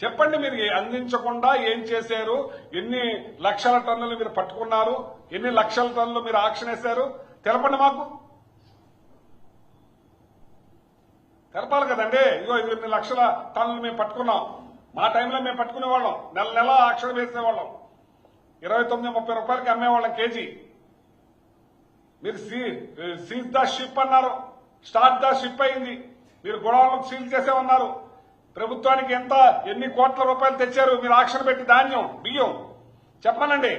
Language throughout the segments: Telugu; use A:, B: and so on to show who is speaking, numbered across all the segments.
A: చెప్పండి, మీరు అందించకుండా ఏం చేశారు, ఎన్ని లక్షల టన్నులు మీరు పట్టుకున్నారు, ఎన్ని లక్షల టన్నులు మీరు ఆక్షన్ వేశారు, తెలపండి మాకు. తెలపాలి కదండి. ఇదిగో ఇన్ని లక్షల టన్నులు మేము పట్టుకున్నాం, మా టైంలో మేము పట్టుకునేవాళ్ళం, నెల నెల ఆక్షన్ వేసేవాళ్ళం, 29-30 రూపాయలకి అమ్మేవాళ్ళం కేజీ. మీరు సీజ్ ద షిప్ అన్నారు, స్టార్ట్ ద షిప్ అయింది. మీరు గొడవలకు సీల్ చేసేమన్నారు. ప్రభుత్వానికి ఎన్ని కోట్ల రూపాయలు తెచ్చారు మీరు ఆక్షన్ పెట్టి, ధాన్యం బియ్యం చెప్పనండి.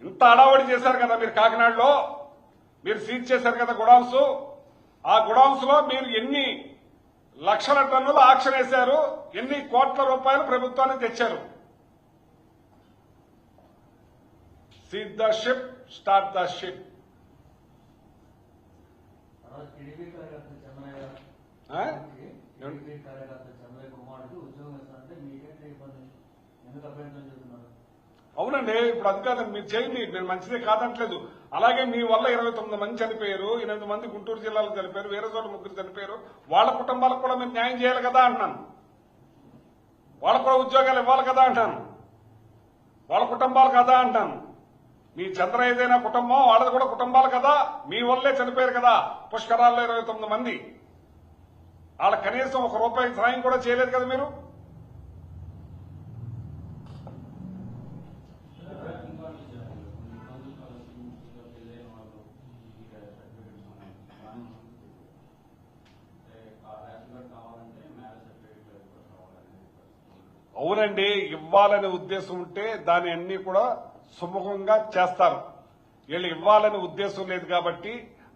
A: ఇంత అడావడి చేశారు కదా మీరు కాకినాడలో, మీరు సీజ్ చేశారు కదా గొడౌన్స్. ఆ గొడౌన్స్ లో మీరు ఎన్ని లక్షల టన్నులు ఆక్షన్ వేశారు, ఎన్ని కోట్ల రూపాయలు ప్రభుత్వానికి తెచ్చారు. Seize the ship, start the ship. అవునండి, ఇప్పుడు అది కాదండి, మీరు చేయండి, నేను మంచిదే కాదంటలేదు. అలాగే మీ వల్ల 29 మంది చనిపోయారు, 8 మంది గుంటూరు జిల్లాలో చనిపోయారు, వేరే చోట 3 చనిపోయారు. వాళ్ళ కుటుంబాలకు కూడా మీరు న్యాయం చేయాలి కదా అంటున్నాను. వాళ్ళకు కూడా ఉద్యోగాలు ఇవ్వాలి కదా అంటాను, వాళ్ళ కుటుంబాలు కదా అంటాను. మీ చంద్ర ఏదైనా కుటుంబం, వాళ్ళది కూడా కుటుంబాలు కదా. మీ వల్లే చనిపోయారు కదా పుష్కరాల్లో 29 మంది. వాళ్ళకి కనీసం 1 రూపాయి సాయం కూడా చేయలేదు కదా మీరు. అవునండి, ఇవ్వాలనే ఉద్దేశం ఉంటే దాని అన్ని కూడా సుముఖంగా చేస్తారు. వీళ్ళు ఇవ్వాలనే ఉద్దేశం లేదు కాబట్టి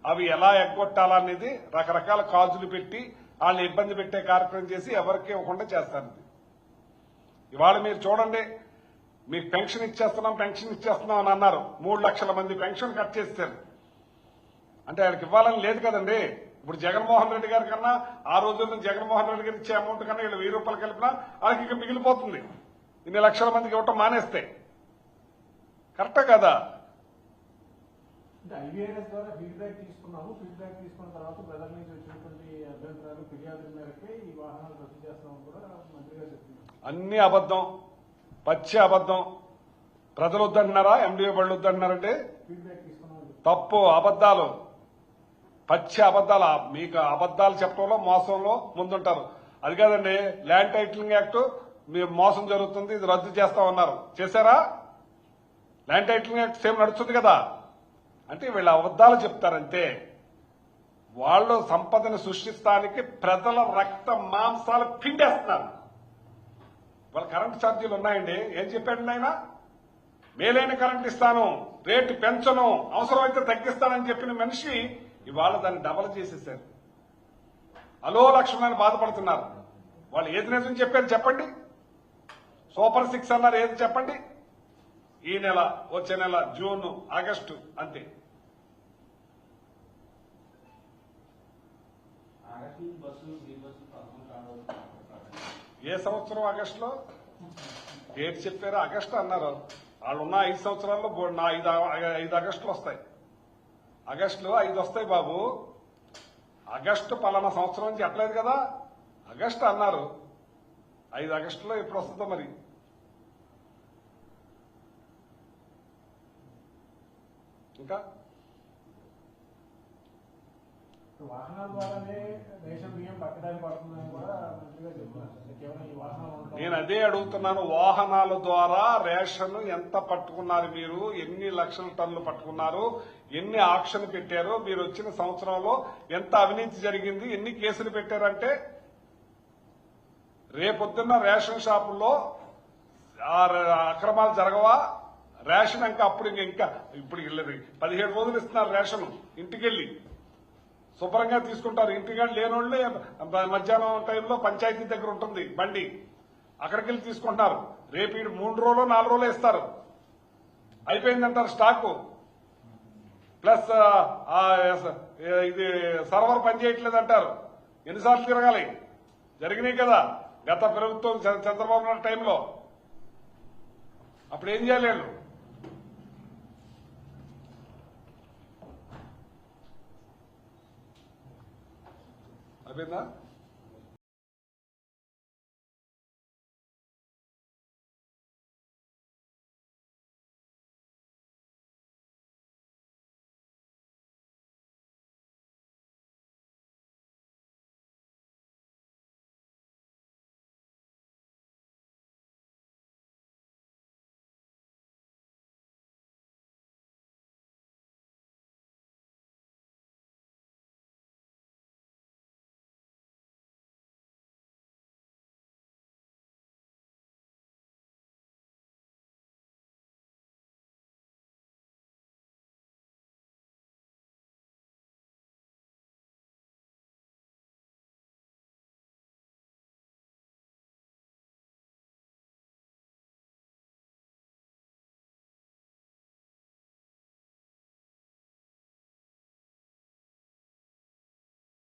A: అవి ఎలా ఎగ్గొట్టాలనేది రకరకాల కాజులు పెట్టి వాళ్ళని ఇబ్బంది పెట్టే కార్యక్రమం చేసి ఎవరికి ఇవ్వకుండా చేస్తారు. ఇవాళ మీరు చూడండి, మీకు పెన్షన్ ఇచ్చేస్తున్నాం అని అన్నారు. 3 లక్షల మంది పెన్షన్ కట్ చేస్తారు. అంటే ఆయనకి ఇవ్వాలని లేదు కదండి. ఇప్పుడు జగన్మోహన్ రెడ్డి గారి కన్నా ఆ రోజుల్లో జగన్మోహన్ రెడ్డి గారు ఇచ్చే అమౌంట్ కన్నా వీళ్ళు 1000 రూపాయలు కలిపినా వాళ్ళకి ఇంకా మిగిలిపోతుంది. ఇన్ని లక్షల మందికి ఇవ్వటం మానేస్తే కరెక్టా కదా.
B: ఐవీఆర్ఎస్ ద్వారా ఫీడ్బ్యాక్ తీసుకున్నాము. ఫీడ్బ్యాక్ తీసుకున్న తర్వాత ప్రజల నుంచి వచ్చినటువంటి అభ్యంతరాలు, ఫిర్యాదుల మేరకే ఈ వాహనాలు రద్దు చేస్తామని కూడా మంత్రి గారు చెప్తున్నారు.
A: అన్ని అబద్దం, పచ్చి అబద్దం. ప్రజలు వద్దంటున్నారా, ఎండిఓ బళ్ళు వద్దంటున్నారంటే
B: ఫీడ్బ్యాక్ తీసుకున్నాం.
A: తప్పు, అబద్దాలు, పచ్చి అబద్దాలు. మీకు అబద్దాలు చెప్పడంలో మోసంలో ముందుంటారు. అది కాదండి, ల్యాండ్ టైటిలింగ్ యాక్ట్ మీరు మోసం జరుగుతుంది, ఇది రద్దు చేస్తామన్నారు. చేశారా? ల్యాండ్ టైటిలింగ్ యాక్ట్ సేమ్ నడుస్తుంది కదా. అంటే వీళ్ళు అబద్దాలు చెప్తారంతే. వాళ్ళు సంపదను సృష్టిస్తానికి ప్రజల రక్త మాంసాలు పిండేస్తున్నారు. వాళ్ళ కరెంటు ఛార్జీలు ఉన్నాయండి. ఏం చెప్పాడండి ఆయన? మేలైన కరెంట్ ఇస్తాను, రేటు పెంచను, అవసరమైతే తగ్గిస్తానని చెప్పిన మనిషి ఇవాళ దాన్ని డబల్ చేసేసారు. అలో లక్ష్మణ్ బాధపడుతున్నారు. వాళ్ళు ఏది నిజం చెప్పారు చెప్పండి. సూపర్ 6 అన్నారు, ఏది చెప్పండి. ఈ నెల, వచ్చే నెల, జూన్, ఆగస్టు అంతే. ఏ సంవత్సరం ఆగస్టులో డేట్ చెప్పారు? ఆగస్టు అన్నారు. వాళ్ళున్న 5 సంవత్సరాల్లో 5 ఆగస్టులు వస్తాయి. ఆగస్టులో 5 వస్తాయి బాబు. ఆగస్టు పలానా సంవత్సరం అని చెప్పలేదు కదా. ఆగస్టు అన్నారు. 5 ఆగస్టులో ఎప్పుడు వస్తుందో మరి. ఇంకా
B: వాహనాల ద్వారానే రేషన్ బియ్యం పట్టడానికి పడుతుందని కూడా మంత్రిగా చెప్తున్నారు. కేవలం ఈ వాహనాలు
A: నేను అదే అడుగుతున్నాను. వాహనాల ద్వారా రేషన్ ఎంత పట్టుకున్నారు మీరు? ఎన్ని లక్షల టన్నులు పట్టుకున్నారు? ఎన్ని ఆక్షన్ పెట్టారు? మీరు వచ్చిన సంవత్సరంలో ఎంత అవినీతి జరిగింది? ఎన్ని కేసులు పెట్టారంటే రేపొద్దున్న రేషన్ షాపుల్లో అక్రమాలు జరగవా? రేషన్ ఇంకా అప్పుడు ఇంకా ఇప్పుడు 17 రోజులు ఇస్తున్నారు రేషన్. ఇంటికెళ్ళి శుభ్రంగా తీసుకుంటారు. ఇంటికి లేనోళ్ళే మధ్యాహ్నం టైంలో పంచాయతీ దగ్గర ఉంటుంది బండి, అక్కడికి వెళ్ళి తీసుకుంటారు. రేపు 3 రోజులు 4 రోజులు ఇస్తారు. అయిపోయిందంటారు స్టాకు. ప్లస్ ఇది సర్వర్ పనిచేయట్లేదు అంటారు. ఎన్నిసార్లు తిరగాలి? జరిగినాయి కదా గత ప్రభుత్వం చంద్రబాబు నాయుడు టైంలో. అప్పుడు ఏం చేయలేరు. సరిపోయిందా